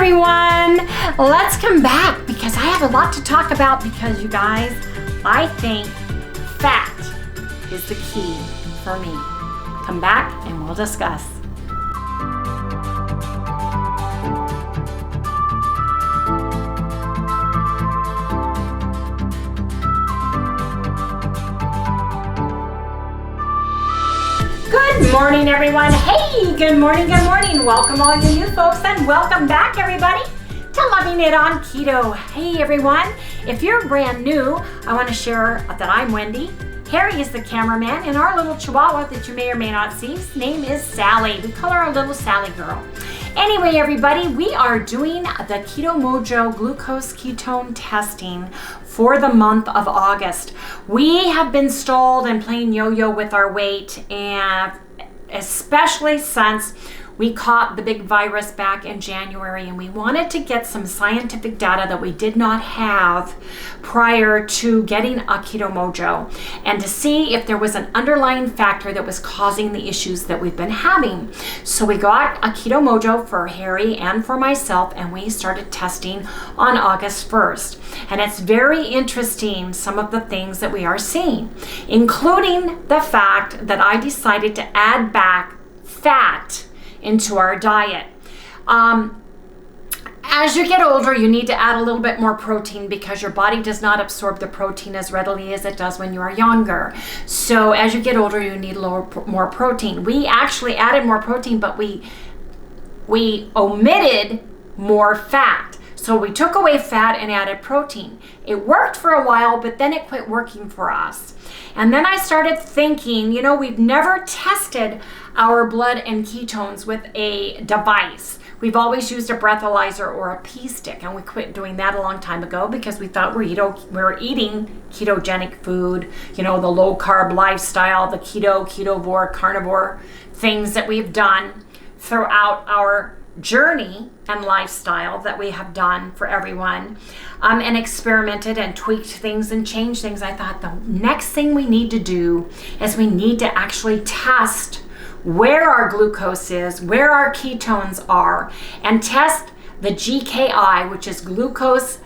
everyone. Let's come back because I have a lot to talk about because you guys, I think fat is the key for me. Come back and we'll discuss. Good morning, everyone. Hey, good morning, good morning. Welcome all you new folks and welcome back, everybody, to Loving It on Keto. Hey, everyone. If you're brand new, I want to share that I'm Wendy. Harry is the cameraman, and our little chihuahua that you may or may not see, his name is Sally. We call her our little Sally girl. Anyway, everybody, we are doing the Keto Mojo glucose ketone testing for the month of August. We have been stalled and playing yo-yo with our weight, and especially since we caught the big virus back in January, and we wanted to get some scientific data that we did not have prior to getting a Keto Mojo, and to see if there was an underlying factor that was causing the issues that we've been having. So we got a Keto Mojo for Harry and for myself, and we started testing on August 1st. And it's very interesting, some of the things that we are seeing, including the fact that I decided to add back fat into our diet. As you get older, you need to add a little bit more protein because your body does not absorb the protein as readily as it does when you are younger. So as you get older, you need more protein. We actually added more protein, but we omitted more fat. So we took away fat and added protein. It worked for a while, but then it quit working for us. And then I started thinking, you know, we've never tested our blood and ketones with a device. We've always used a breathalyzer or a pee stick, and we quit doing that a long time ago because we thought we were eating ketogenic food, you know, the low carb lifestyle, the keto, ketovore, carnivore things that we've done throughout our journey and lifestyle that we have done for everyone, and experimented and tweaked things and changed things. I thought the next thing we need to do is we need to actually test where our glucose is, where our ketones are, and test the GKI, which is glucose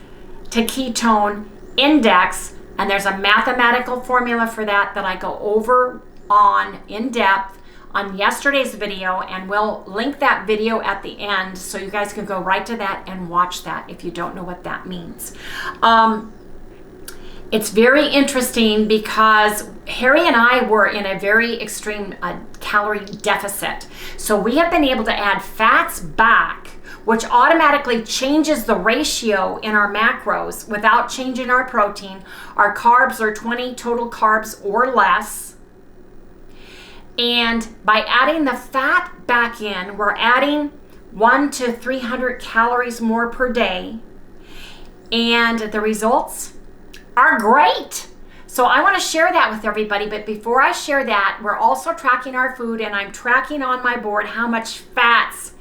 to ketone index. And there's a mathematical formula for that I go over on in depth on yesterday's video, and we'll link that video at the end so you guys can go right to that and watch that if you don't know what that means. It's very interesting because Harry and I were in a very extreme calorie deficit. So we have been able to add fats back, which automatically changes the ratio in our macros without changing our protein. Our carbs are 20 total carbs or less. And by adding the fat back in, we're adding 100 to 300 calories more per day. And the results are great. So I want to share that with everybody. But before I share that, we're also tracking our food, and I'm tracking on my board how much fats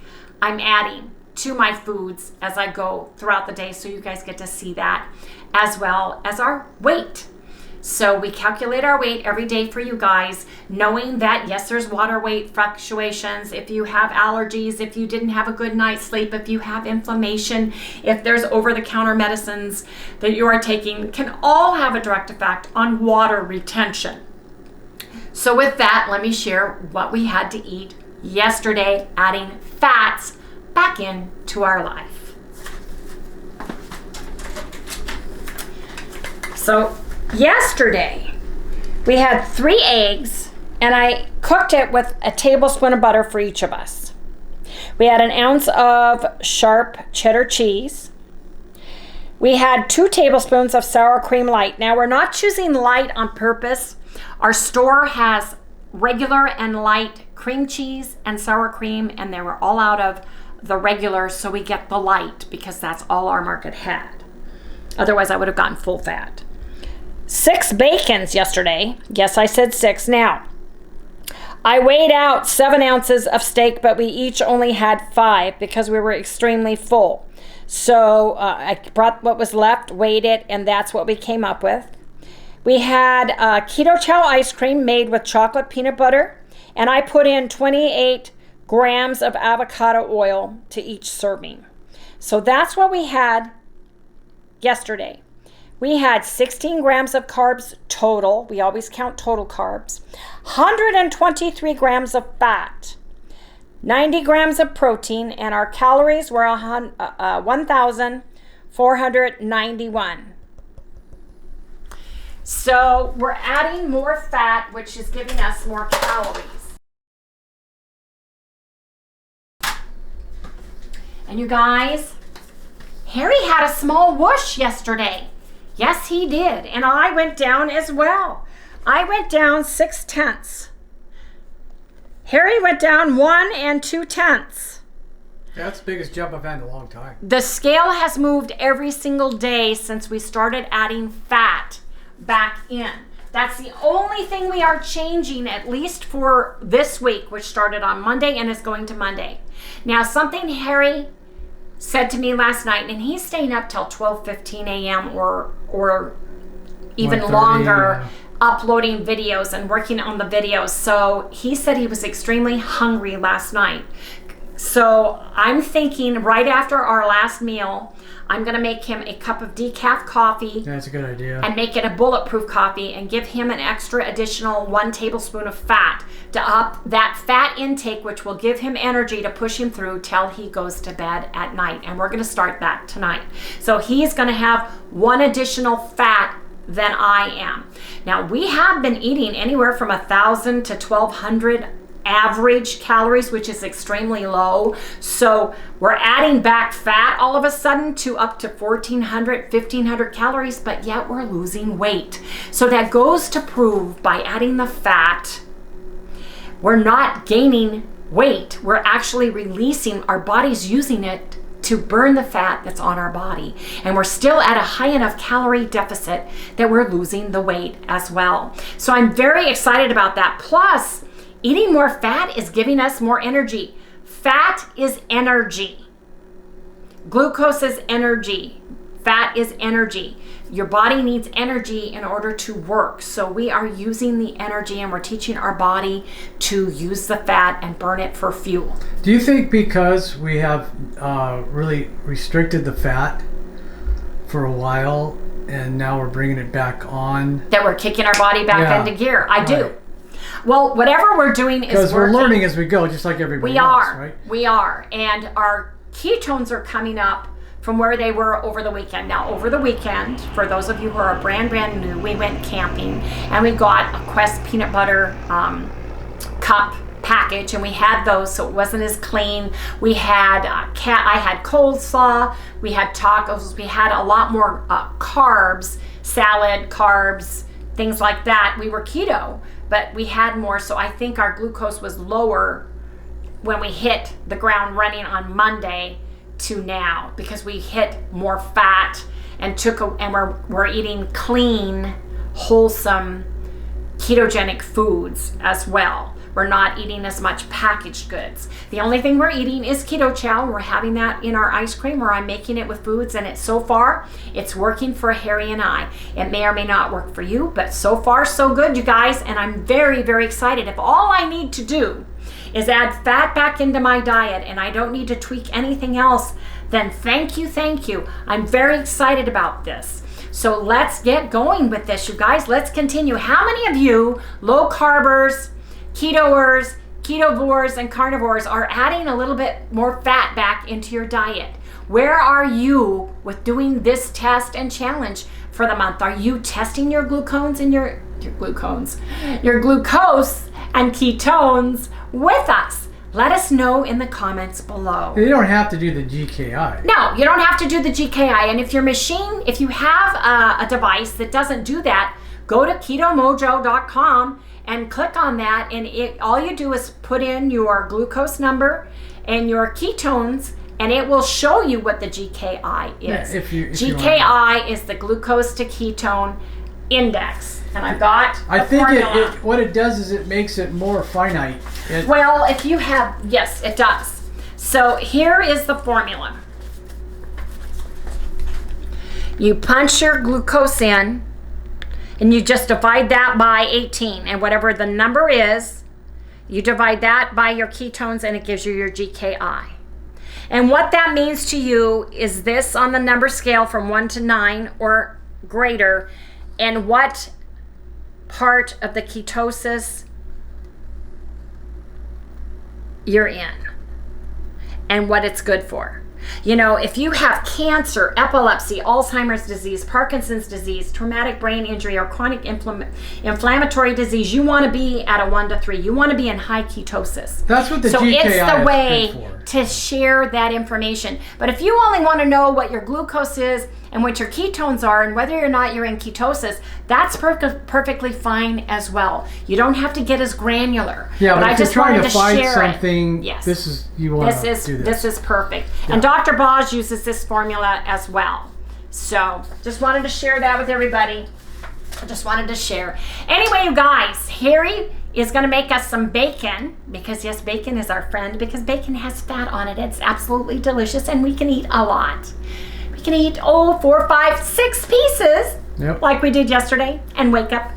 I'm adding to my foods as I go throughout the day. So you guys get to see that, as well as our weight. So we calculate our weight every day for you guys, knowing that, yes, there's water weight fluctuations. If you have allergies, if you didn't have a good night's sleep, if you have inflammation, if there's over-the-counter medicines that you are taking, can all have a direct effect on water retention. So with that, let me share what we had to eat yesterday, adding fats back into our life. So yesterday, we had 3 eggs, and I cooked it with a tablespoon of butter for each of us. We had an ounce of sharp cheddar cheese. We had 2 tablespoons of sour cream light. Now, we're not choosing light on purpose. Our store has regular and light cream cheese and sour cream, and they were all out of the regular, so we get the light because that's all our market had. Otherwise, I would have gotten full fat. 6 bacons yesterday. Yes, I said 6. Now, I weighed out 7 ounces of steak, but we each only had 5 because we were extremely full. So I brought what was left, weighed it, and that's what we came up with. We had keto chow ice cream made with chocolate peanut butter, and I put in 28 grams of avocado oil to each serving. So that's what we had yesterday. We had 16 grams of carbs total. We always count total carbs. 123 grams of fat. 90 grams of protein. And our calories were 1,491. So we're adding more fat, which is giving us more calories. And you guys, Harry had a small whoosh yesterday. Yes, he did. And I went down as well. I went down 6/10. Harry went down 1 2/10. That's the biggest jump I've had in a long time. The scale has moved every single day since we started adding fat back in. That's the only thing we are changing, at least for this week, which started on Monday and is going to Monday. Now, something Harry said to me last night, and he's staying up till 12:15 a.m. or even longer, uploading videos and working on the videos. So he said he was extremely hungry last night. So I'm thinking right after our last meal, I'm going to make him a cup of decaf coffee. That's a good idea. And make it a bulletproof coffee and give him an extra additional 1 tablespoon of fat to up that fat intake, which will give him energy to push him through till he goes to bed at night. And we're going to start that tonight. So he's going to have 1 additional fat than I am. Now, we have been eating anywhere from 1,000 to 1,200 average calories, which is extremely low. So we're adding back fat all of a sudden to up to 1,400, 1,500 calories, but yet we're losing weight. So that goes to prove by adding the fat, we're not gaining weight. We're actually releasing, our body's using it to burn the fat that's on our body. And we're still at a high enough calorie deficit that we're losing the weight as well. So I'm very excited about that. Plus, eating more fat is giving us more energy. Fat is energy. Glucose is energy. Fat is energy. Your body needs energy in order to work. So we are using the energy and we're teaching our body to use the fat and burn it for fuel. Do you think because we have really restricted the fat for a while and now we're bringing it back on, that we're kicking our body back into gear? I do. Well, whatever we're doing is because we're learning as we go, just like everybody else, right? We are. And our ketones are coming up from where they were over the weekend. Now, over the weekend, for those of you who are brand new, we went camping and we got a Quest peanut butter cup package, and we had those, so it wasn't as clean. We had I had coleslaw, we had tacos, we had a lot more carbs, salad, carbs, things like that. We were keto, but we had more, so I think our glucose was lower when we hit the ground running on Monday to now, because we hit more fat and we're eating clean, wholesome, ketogenic foods as well. We're not eating as much packaged goods. The only thing we're eating is keto chow. We're having that in our ice cream, or I'm making it with foods, and so far it's working for Harry and I. It may or may not work for you, but so far so good, you guys, and I'm very, very excited. If all I need to do is add fat back into my diet and I don't need to tweak anything else, then thank you. I'm very excited about this. So let's get going with this, you guys. Let's continue. How many of you low carbers, ketoers, ketovores, and carnivores are adding a little bit more fat back into your diet? Where are you with doing this test and challenge for the month? Are you testing your glucose and your glucose and ketones with us? Let us know in the comments below. You don't have to do the GKI. No, you don't have to do the GKI. And if you have a device that doesn't do that, go to ketomojo.com and click on that, and all you do is put in your glucose number and your ketones, and it will show you what the GKI is. Yeah, if GKI is the glucose to ketone index, and I've got I think what it does is it makes it more finite. Well, if you have, yes, it does. So here is the formula. You punch your glucose in, and you just divide that by 18, and whatever the number is, you divide that by your ketones, and it gives you your GKI. And what that means to you is this on the number scale from 1 to 9 or greater, and what part of the ketosis you're in and what it's good for. You know, if you have cancer, epilepsy, Alzheimer's disease, Parkinson's disease, traumatic brain injury, or chronic inflammatory disease, you want to be at a 1 to 3. You want to be in high ketosis. That's what the so GKI it's the way is good for. to share that information. But if you only want to know what your glucose is and what your ketones are and whether or not you're in ketosis, that's perfectly fine as well. You don't have to get as granular. Yeah, but I if you're just trying wanted to find share something, Yes. this is you want to do this. This is perfect. Yeah. And Dr. Boz uses this formula as well. So just wanted to share that with everybody. I just wanted to share. Anyway, you guys, Harry is going to make us some bacon because, yes, bacon is our friend because bacon has fat on it. It's absolutely delicious and we can eat a lot. We can eat, 4, 5, 6 pieces like we did yesterday and wake up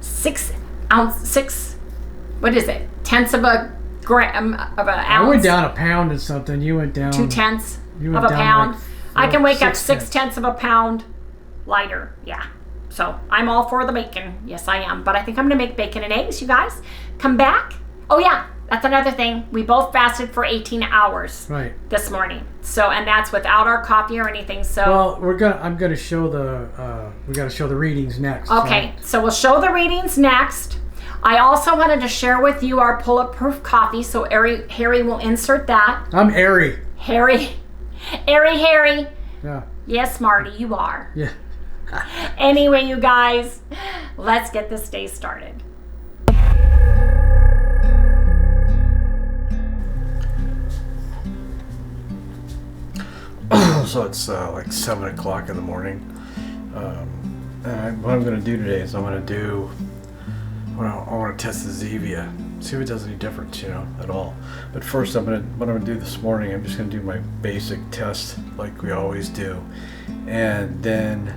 6 ounce, what is it? Tenths of a gram of an ounce. I went down a pound and something. You went down 2/10 you of went a down pound. like I can wake up 6/10. 6/10 of a pound lighter. Yeah. So I'm all for the bacon. Yes, I am. But I think I'm going to make bacon and eggs, you guys. Come back. Oh, yeah. That's another thing. We both fasted for 18 hours this morning. So, and that's without our coffee or anything. So, well, I'm gonna show we got to show the readings next. Okay. Right? So we'll show the readings next. I also wanted to share with you our bulletproof coffee. So Harry will insert that. I'm airy. Harry. Yeah. Yes, Marty, you are. Yeah. Anyway, you guys, let's get this day started. So it's like 7 o'clock in the morning. And what I'm going to do today is I want to test the Zevia, see if it does any difference, at all. But first, what I'm going to do this morning, I'm just going to do my basic test like we always do, and then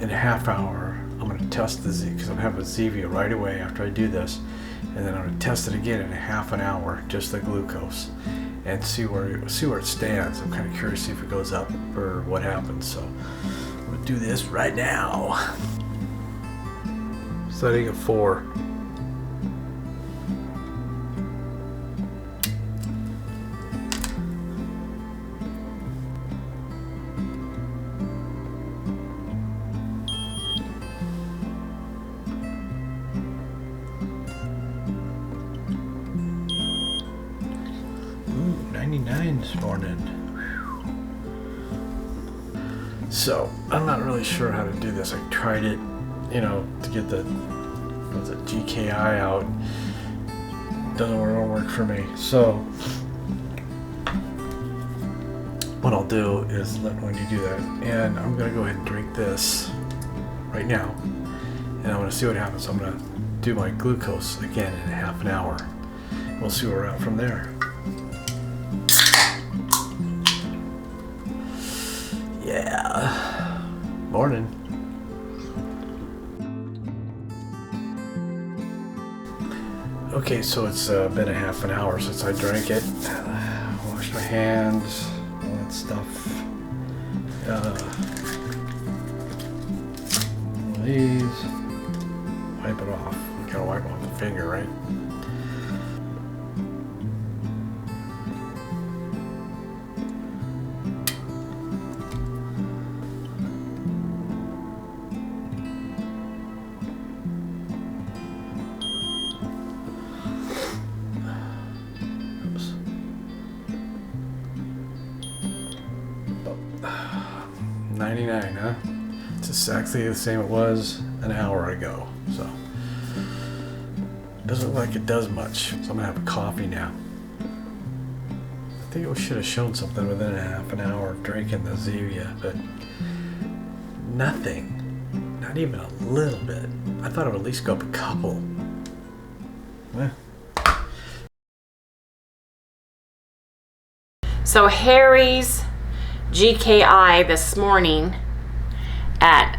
in a half hour, I'm going to test the Zevia because I'm having Zevia right away after I do this, and then I'm going to test it again in a half an hour, just the glucose, and see where it stands. I'm kind of curious to see if it goes up or what happens. So I'm going to do this right now. Setting at 4. Ooh, 99 this morning. So I'm not really sure how to do this. I tried it, to get the GKI out. Doesn't work for me. So what I'll do is let Wendy do that, and I'm gonna go ahead and drink this right now, and I'm gonna see what happens. I'm gonna do my glucose again in a half an hour. We'll see where we're at from there. Yeah. Morning. Okay, so it's been a half an hour since I drank it. Wash my hands, all that stuff. These. Wipe it off. You gotta wipe off the finger, right? Oops. 99, huh? It's exactly the same it was an hour ago, so doesn't look like it does much. So I'm gonna have a coffee now. I think it should have shown something within a half an hour of drinking the Zevia, but nothing. Not even a little bit. I thought it would at least go up a couple. Eh. So Harry's GKI this morning at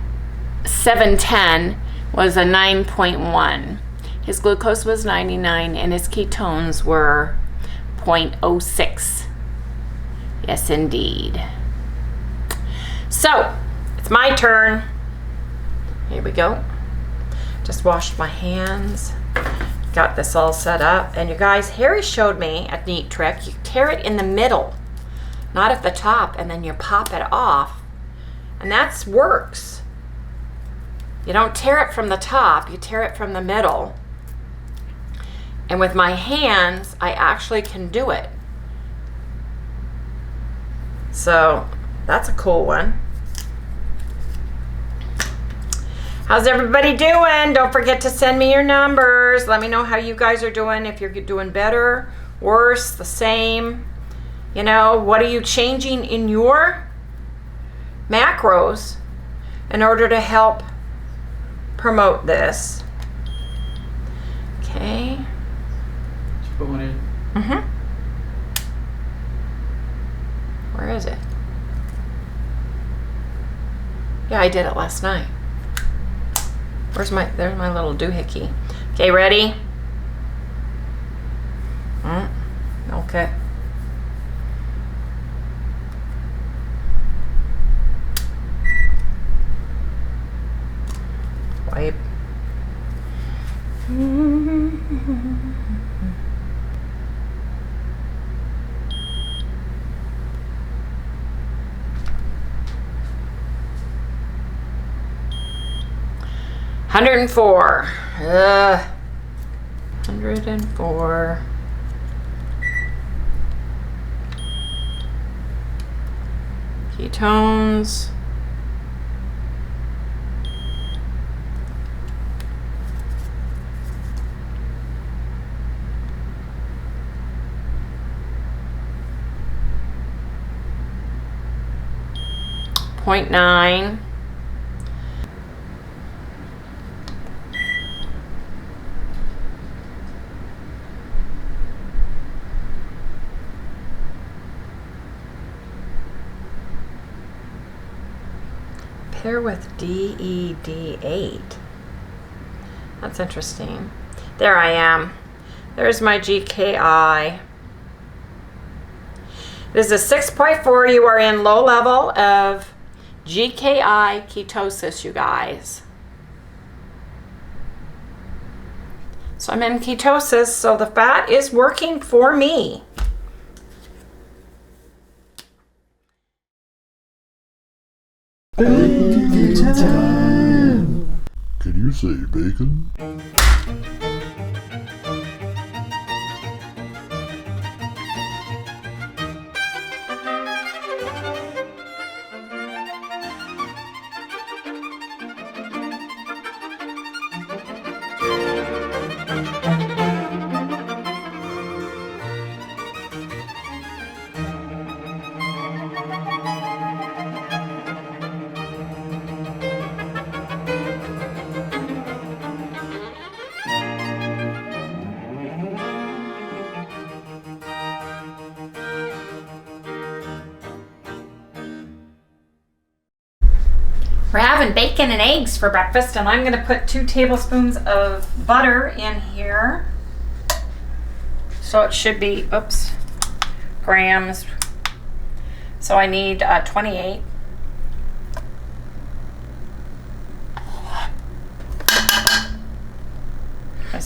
7:10 was a 9.1. His glucose was 99 and his ketones were 0.06. Yes, indeed. So, it's my turn. Here we go. Just washed my hands. Got this all set up. And you guys, Harry showed me a neat trick. You tear it in the middle, not at the top, and then you pop it off. And that works. You don't tear it from the top, you tear it from the middle. And with my hands, I actually can do it. So that's a cool one. How's everybody doing? Don't forget to send me your numbers. Let me know how you guys are doing. If you're doing better, worse, the same. You know, what are you changing in your macros in order to help promote this? Okay. Did you put one in? Mm-hmm. Where is it? Yeah, I did it last night. There's my little doohickey. Okay, ready? Okay. Wipe. $104. 104. Ketones. .9. Pair with DED8. That's interesting. There I am. There's my GKI. This is a 6.4. You are in low level of GKI ketosis, you guys. So I'm in ketosis, so the fat is working for me. Bacon time. Can you say bacon? We're having bacon and eggs for breakfast, and I'm going to put 2 tablespoons of butter in here. So it should be, grams. So I need 28.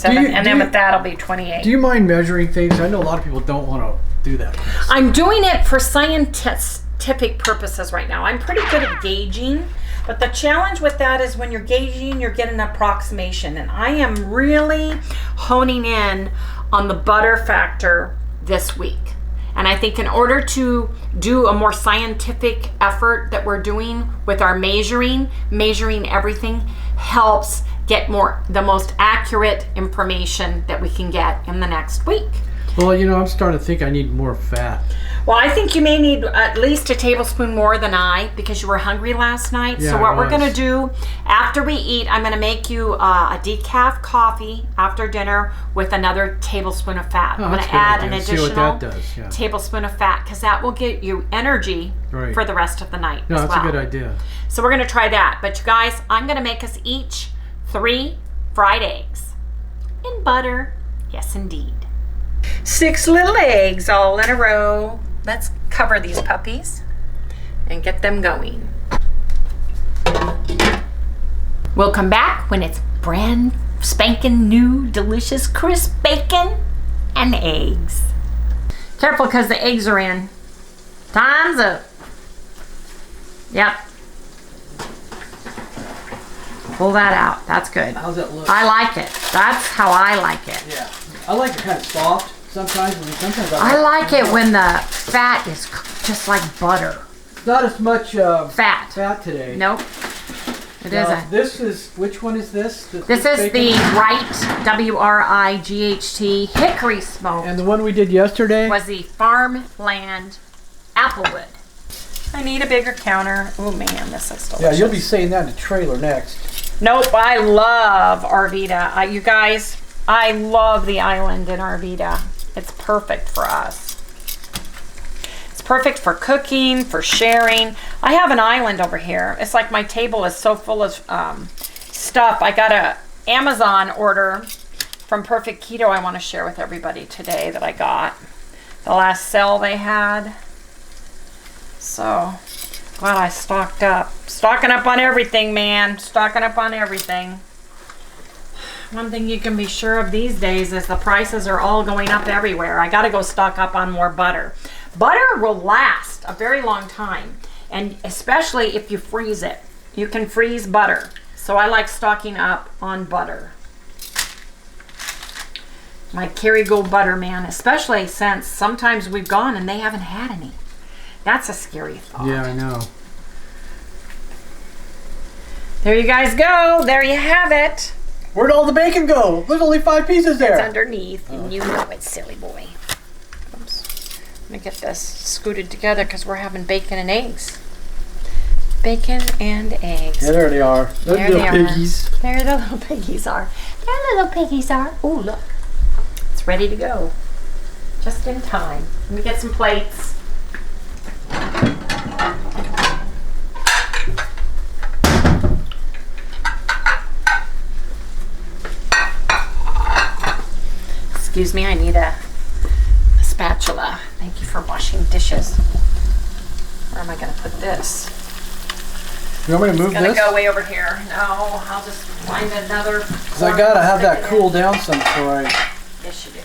And then with that, it'll be 28. Do you mind measuring things? I know a lot of people don't want to do that. I'm doing it for scientific purposes right now. I'm pretty good at gauging. But the challenge with that is when you're gauging, you're getting an approximation. And I am really honing in on the butter factor this week. And I think in order to do a more scientific effort that we're doing with our measuring everything helps get the most accurate information that we can get in the next week. Well, you know, I'm starting to think I need more fat. Well, I think you may need at least a tablespoon more than I, because you were hungry last night. Yeah, so what we're going to do after we eat, I'm going to make you a decaf coffee after dinner with another tablespoon of fat. I'm going to add an additional tablespoon of fat, because that will get you energy for the rest of the night as well. That's a good idea. So we're going to try that. But you guys, I'm going to make us each 3 fried eggs in butter. Yes, indeed. 6 little eggs all in a row. Let's cover these puppies and get them going. We'll come back when it's brand spanking new, delicious, crisp bacon and eggs. Careful, because the eggs are in. Time's up. Yep. Pull that out. That's good. How's that look? I like it. That's how I like it. Yeah. I like it kind of soft sometimes. I mean, sometimes I like it when the fat is just like butter. Not as much Fat. fat today. Nope. It Now, isn't. this is, which one is this? This is the Wright, W-R-I-G-H-T, hickory smoke. And the one we did yesterday? Was the Farmland Applewood. I need a bigger counter. Oh man, this is delicious. Yeah, you'll be saying that in the trailer next. Nope, I love Arvida. You guys, I love the island in Arvida. It's perfect for us. It's perfect for cooking, for sharing. I have an island over here. It's like my table is so full of stuff. I got a Amazon order from Perfect Keto I want to share with everybody today that I got. The last sale they had. So, glad I stocked up. Stocking up on everything, man. Stocking up on everything. One thing you can be sure of these days is the prices are all going up everywhere. I gotta go stock up on more butter. Butter will last a very long time, and especially if you freeze it. You can freeze butter. So I like stocking up on butter. My Kerrygold butter, man, especially since sometimes we've gone and they haven't had any. That's a scary thought. Yeah, I know. There you guys go. There you have it. Where'd all the bacon go? There's only 5 pieces there. It's underneath, and you know it, silly boy. Oops. Let me get this scooted together because we're having bacon and eggs. Bacon and eggs. Yeah, there they are. Those There little they are. piggies. There the little piggies are. There little piggies are. Oh, look. It's ready to go. Just in time. Let me get some plates. Excuse me, I need a spatula. Thank you for washing dishes. Where am I going to put this? You want me to move It's going this? to go way over here. No, I'll just find another. Because I gotta have that cool down some before I Yes, you do.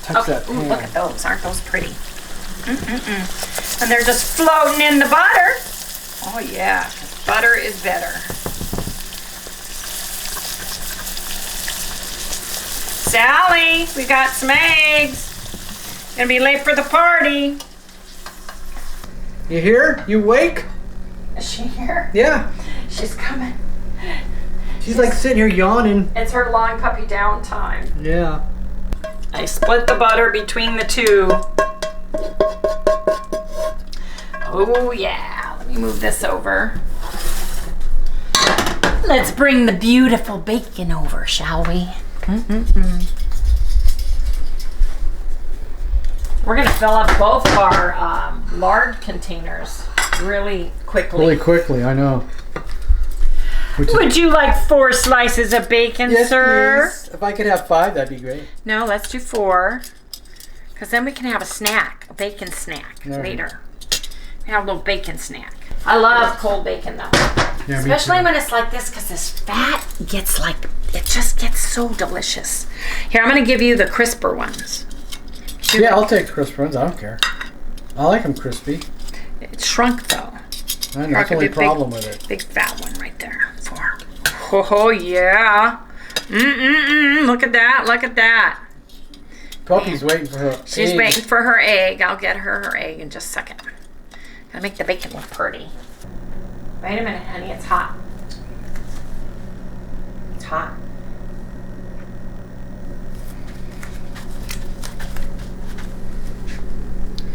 touch that Ooh, pan. look at those. Aren't those pretty? Mm-mm-mm. And they're just floating in the butter. Oh, yeah. 'Cause butter is better. Sally, we got some eggs. Gonna be late for the party. You here? You awake? Is she here? Yeah. She's coming. She's like sitting here yawning. It's her long puppy down time. Yeah. I split the butter between the two. Oh yeah, let me move this over. Let's bring the beautiful bacon over, shall we? We're gonna fill up both of our lard containers really quickly. Really quickly, I know. Would you like 4 slices of bacon, Yes, sir? please. If I could have 5, that'd be great. No, let's do 4. Because then we can have a snack, a bacon snack All right. later. Have a little bacon snack. I love cold bacon though. Yeah, Especially me too. when it's like this, because this fat gets like, it just gets so delicious. Here, I'm going to give you the crisper ones. Yeah, I'll take crisp ones. I don't care. I like them crispy. It's shrunk though. I know, that's the only problem with it. Big fat one right there. 4. Oh yeah. Look at that. Look at that. Puppy's waiting for her She's egg. waiting for her egg. I'll get her egg in just a second. Gotta make the bacon look pretty. Wait a minute, honey. It's hot. It's hot.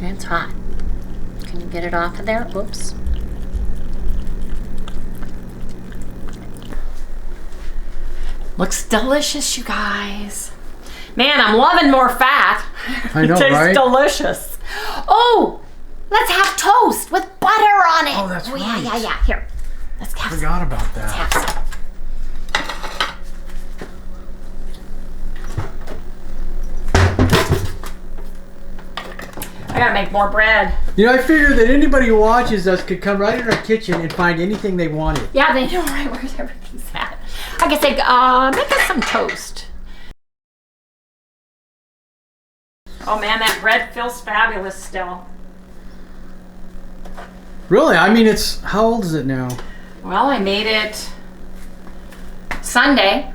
It's hot. Can you get it off of there? Whoops. Looks delicious, you guys. Man, I'm loving more fat. I know, It tastes right? delicious. Oh, let's have toast with butter on it. Oh, that's right. Yeah. Here, let's have some. Forgot about that. Have some. I gotta make more bread. You know, I figured that anybody who watches us could come right in our kitchen and find anything they wanted. Yeah, they know right where everything's at. I can say, make us some toast. Oh man, that bread feels fabulous still. Really? I mean, it's, how old is it now? Well, I made it Sunday.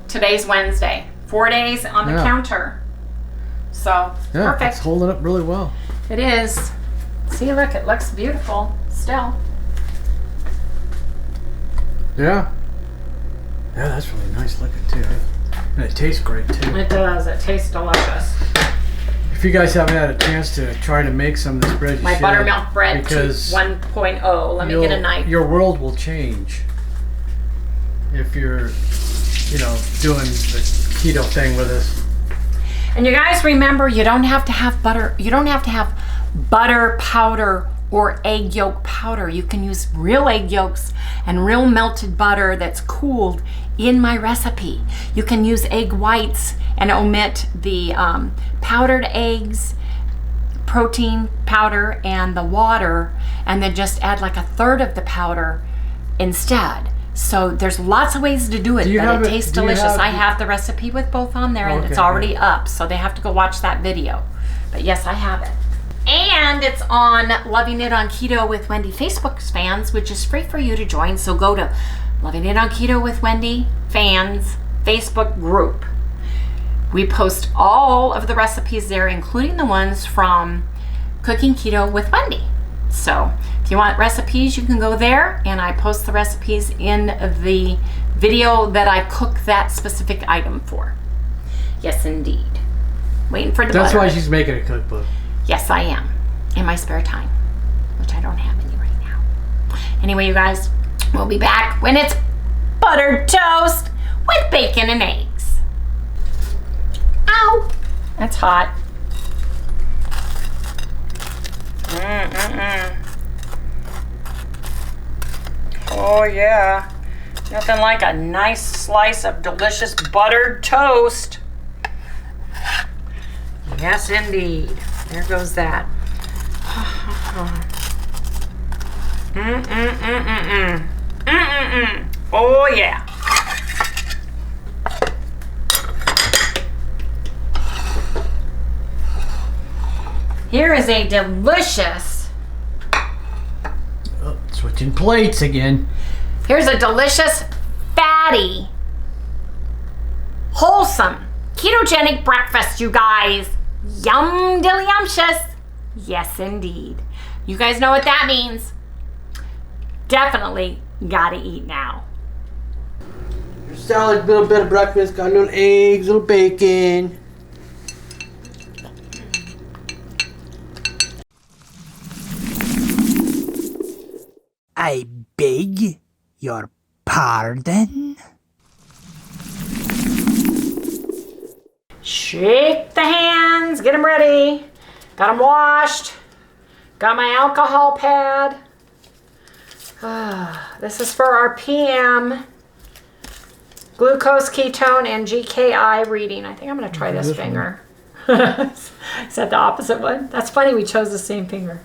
Today's Wednesday. 4 days on the counter. So, Yeah, perfect. it's holding up really well. It is. See, look, it looks beautiful still. Yeah. Yeah, that's really nice looking too. And it tastes great too. It does. It tastes delicious. If you guys haven't had a chance to try to make some of this bread, you My should, buttermilk bread because 1.0. Let me get a knife. Your world will change if you're, you know, doing the keto thing with us. And you guys remember, you don't have to have butter. You don't have to have butter powder or egg yolk powder. You can use real egg yolks and real melted butter that's cooled in my recipe. You can use egg whites and omit the powdered eggs, protein powder, and the water, and then just add like a third of the powder instead. So there's lots of ways to do it, but it tastes delicious. I have the recipe with both on there, and it's already up, so they have to go watch that video. But yes, I have it. And it's on Loving It on Keto with Wendy Facebook fans, which is free for you to join. So go to Loving It on Keto with Wendy fans Facebook group. We post all of the recipes there, including the ones from Cooking Keto with Wendy. So if you want recipes, you can go there, and I post the recipes in the video that I cook that specific item for. Yes, indeed. Waiting for the butter. That's why she's making a cookbook. Yes, I am. In my spare time, which I don't have any right now. Anyway, you guys, we'll be back when it's buttered toast with bacon and eggs. Ow! That's hot. Oh yeah. Nothing like a nice slice of delicious buttered toast. Yes, indeed. There goes that. Oh yeah. Here is a delicious. Oh, switching plates again. Here's a delicious, fatty, wholesome, ketogenic breakfast, you guys. Yum dilly-umptious. Yes, indeed. You guys know what that means. Definitely gotta eat now. Salad, little bit of breakfast, got little eggs, little bacon. I beg your pardon? Shake the hands, get them ready. Got them washed. Got my alcohol pad. This is for our PM glucose, ketone, and GKI reading. I think I'm going to try this finger. Is that the opposite one? That's funny, we chose the same finger.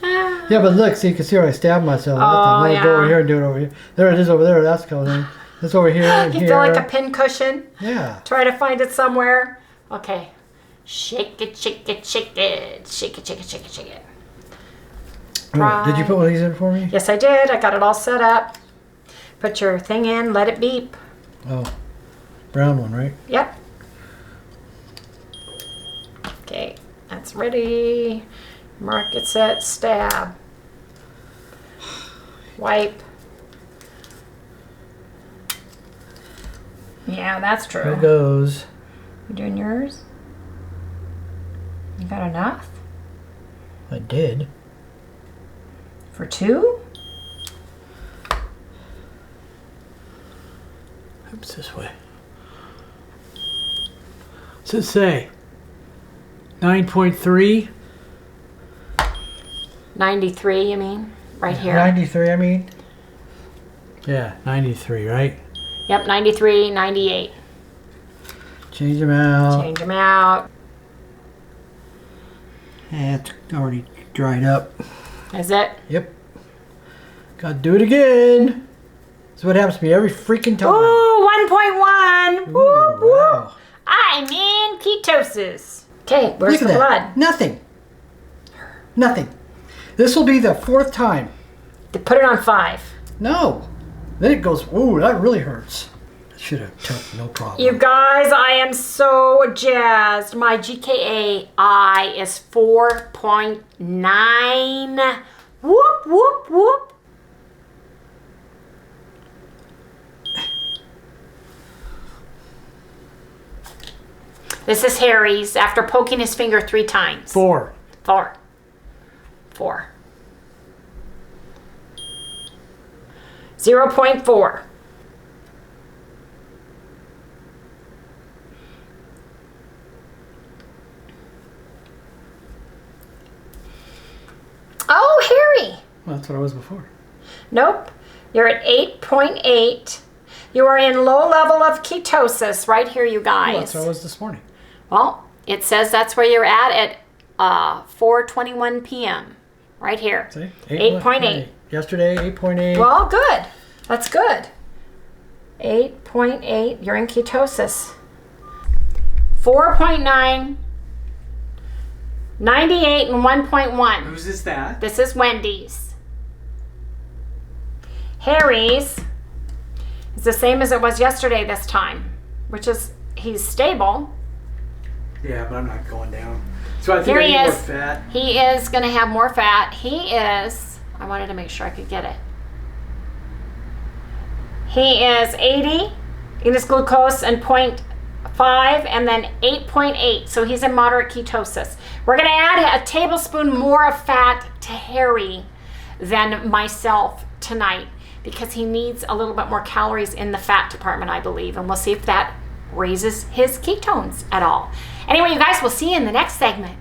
Yeah, but look, see, you can see where I stabbed myself. Oh, Go over here and do it over here. There it is over there. That's cool. It's over here and You here. feel like a pin cushion? Yeah. Try to find it somewhere. Okay. Shake it, shake it, shake it. Shake it, shake it, shake it, shake it. Oh, did you put one of these in for me? Yes, I did. I got it all set up. Put your thing in, let it beep. Oh, brown one, right? Yep. Okay, that's ready. Mark it, set, stab. Wipe. Yeah, that's true. There it goes. You doing yours? You got enough? I did. For two? Oops, this way. What's it say? 9.3? 93, you mean? Right here. 93, I mean. Yeah, 93, right? Yep, 93, 98. Change them out. Change them out. It's already dried up. Is it? Yep. Gotta do it again. That's what happens to me every freaking time. Ooh, 1.1. Ooh, Whoop, whoop. wow. I'm in ketosis. Okay, where's Look the at blood? that. Nothing. Nothing. This will be the 4th time. To put it on 5. No. Then it goes, ooh, that really hurts. Should have took no problem. You guys, I am so jazzed. My GKA is 4.9. Whoop, whoop, whoop. This is Harry's after poking his finger 3 times. 4. 4. 0.4. Oh, Harry. Well, that's what I was before. Nope. You're at 8.8. You are in low level of ketosis right here, you guys. Well, that's what I was this morning. Well, it says that's where you're at 4:21 p.m. Right here. See? 8.8. Yesterday, 8.8. Well, good. That's good. 8.8. You're in ketosis. 4.9. 98 and 1.1. Whose is that? This is Wendy's. Harry's is the same as it was yesterday this time, which is he's stable. Yeah, but I'm not going down. So I think Here I he need more is. fat. He is going to have more fat. He is, I wanted to make sure I could get it. He is 80 in his glucose and 0.5 and then 8.8. So he's in moderate ketosis. We're going to add a tablespoon more of fat to Harry than myself tonight because he needs a little bit more calories in the fat department, I believe. And we'll see if that raises his ketones at all. Anyway, you guys, we'll see you in the next segment.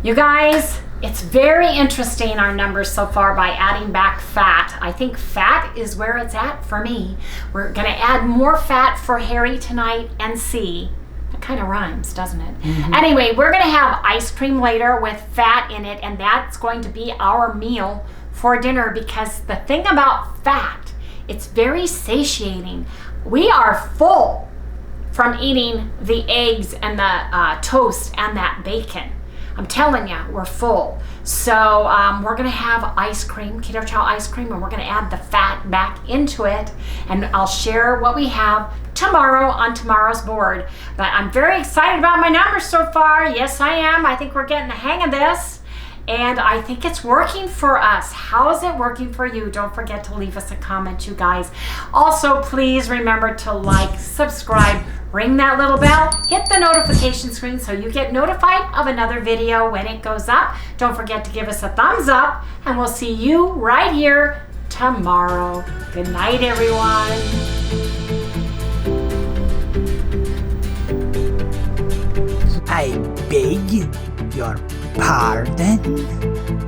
You guys, it's very interesting, our numbers so far by adding back fat. I think fat is where it's at for me. We're going to add more fat for Harry tonight and see. That kind of rhymes, doesn't it? Mm-hmm. Anyway, we're going to have ice cream later with fat in it, and that's going to be our meal for dinner because the thing about fat, it's very satiating. We are full from eating the eggs and the toast and that bacon. I'm telling you, we're full. So we're gonna have ice cream, keto chow ice cream, and we're gonna add the fat back into it. And I'll share what we have tomorrow on tomorrow's board. But I'm very excited about my numbers so far. Yes, I am. I think we're getting the hang of this. And I think it's working for us. How is it working for you? Don't forget to leave us a comment, you guys. Also, please remember to like, subscribe, ring that little bell, hit the notification screen so you get notified of another video when it goes up. Don't forget to give us a thumbs up, and we'll see you right here tomorrow. Good night, everyone. I beg your pardon?